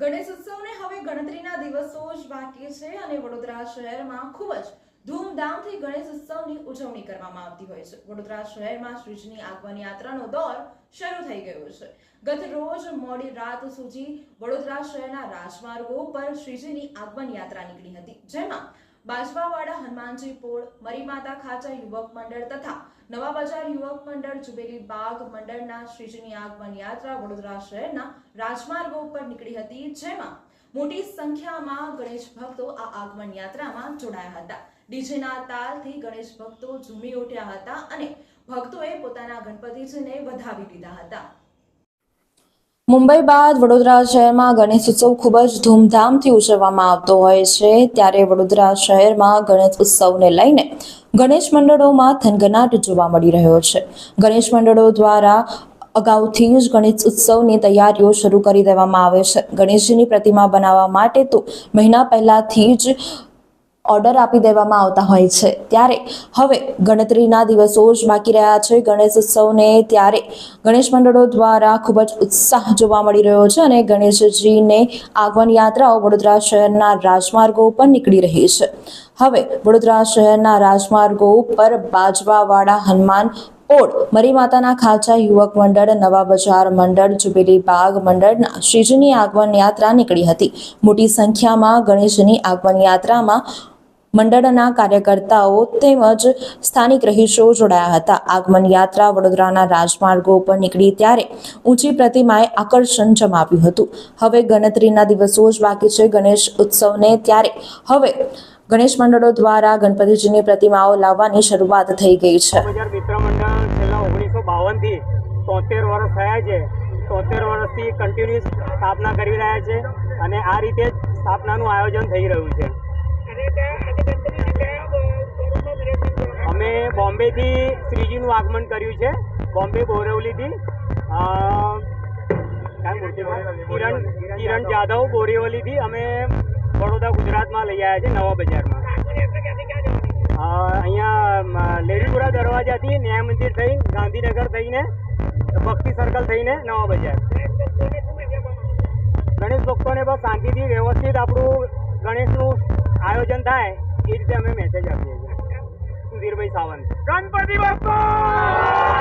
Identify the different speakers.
Speaker 1: ગણેશ ઉત્સવને હવે ગણતરીના દિવસો જ બાકી છે અને વડોદરા શહેરમાં ખૂબ જ ધૂમધામથી ગણેશ ઉત્સવની ઉજવણી કરવામાં આવતી હોય છે। વડોદરા શહેરમાં શ્રીજીની આગમન યાત્રાનો દોર શરૂ થઈ ગયો છે। ગત રોજ મોડી રાત સુધી વડોદરા શહેરના રાજમાર્ગો પર શ્રીજીની આગમન યાત્રા નીકળી હતી, જેમાં બાજવાવાડા હનુમાનજી પોળ, મરીમાતા ખાચા યુવક મંડળ તથા નવા બજાર યુવક મંડળ, જુબેલી બાગ મંડળના શ્રીજીની આગમન યાત્રા વડોદરા શહેરના રાજમાર્ગો પર નીકળી હતી, જેમાં મોટી સંખ્યામાં ગણેશ ભક્તો આ આગમન યાત્રામાં જોડાયા હતા। ડીજેના તાલથી ગણેશ ભક્તો ઝૂમી ઉઠ્યા હતા અને ભક્તોએ પોતાના ગણપતિજીને વધાવી લીધા હતા। મુંબઈ બાદ વડોદરા શહેરમાં ગણેશ ઉત્સવ ખૂબ જ ધૂમધામથી ઉજવવામાં આવતો હોય છે, ત્યારે વડોદરા શહેરમાં ગણેશ ઉત્સવને લઈને ગણેશ મંડળોમાં થનગનાટ જોવા મળી રહ્યો છે। ગણેશ મંડળો દ્વારા અગાઉથી જ ગણેશ ઉત્સવની તૈયારીઓ શરૂ કરી દેવામાં આવે છે। ગણેશજીની પ્રતિમા બનાવવા માટે તો મહિના પહેલાથી જ ઓર્ડર આપી દેવામાં આવતા હોય છે, ત્યારે હવે ગણતરીના દિવસો જ બાકી રહ્યા છે ગણેશ ઉત્સવને, ત્યારે ગણેશ મંડળો દ્વારા ખૂબ જ ઉત્સાહ જોવા મળી રહ્યો છે અને ગણેશજીને આગમન યાત્રાઓ વડોદરા શહેરના રાજમાર્ગો પર નીકળી રહી છે। હવે વડોદરા શહેરના રાજમાર્ગો પર બાજવાવાડા હનુમાન પોળ, મરીમાતાના ખાચા યુવક મંડળ, નવા બજાર મંડળ, જુબેલી બાગ મંડળના શ્રીજીની આગમન યાત્રા નીકળી હતી। મોટી સંખ્યામાં ગણેશની આગમન યાત્રામાં મંડળના કાર્યકર્તાઓ તેમજ સ્થાનિક રહીશો જોડાયા હતા। આગમન યાત્રા વડોદરાના રાજમાર્ગો પર નીકળી ત્યારે ઊંચી પ્રતિમાએ આકર્ષણ જમાવ્યું હતું। હવે ગણતરીના દિવસો જ બાકી છે ગણેશ ઉત્સવને, ત્યારે હવે ગણેશ મંડળો દ્વારા ગણપતિજીની પ્રતિમાઓ લાવવાની શરૂઆત થઈ ગઈ છે।
Speaker 2: મિત્ર મંડળ છેલ્લા 1952 થી 73 વર્ષ થયા છે। 73 વર્ષથી કન્ટિન્યુઅસ સ્થાપના કરી રહ્યા છે અને આ રીતે જ સ્થાપનાનું આયોજન થઈ રહ્યું છે। અમે બોમ્બેથી શ્રીજીનું આગમન કર્યું છે, બોમ્બે બોરીવલીથી કિરણ જાદવ બોરીવલીથી અમે વડોદરા ગુજરાતમાં લઈ આવ્યા છે, નવા બજારમાં। અહીંયા લેરીપુરા દરવાજાથી ન્યાય મંદિર થઈ ગાંધીનગર થઈને ભક્તિ સર્કલ થઈને નવા બજાર। ગણેશ ભક્તોને બસ શાંતિથી વ્યવસ્થિત આપણું ગણેશનું આયોજન થાય એ રીતે અમે મેસેજ આપીએ છીએ। સુધીરભાઈ સાવંત, ગણપતિ બાપ્પા।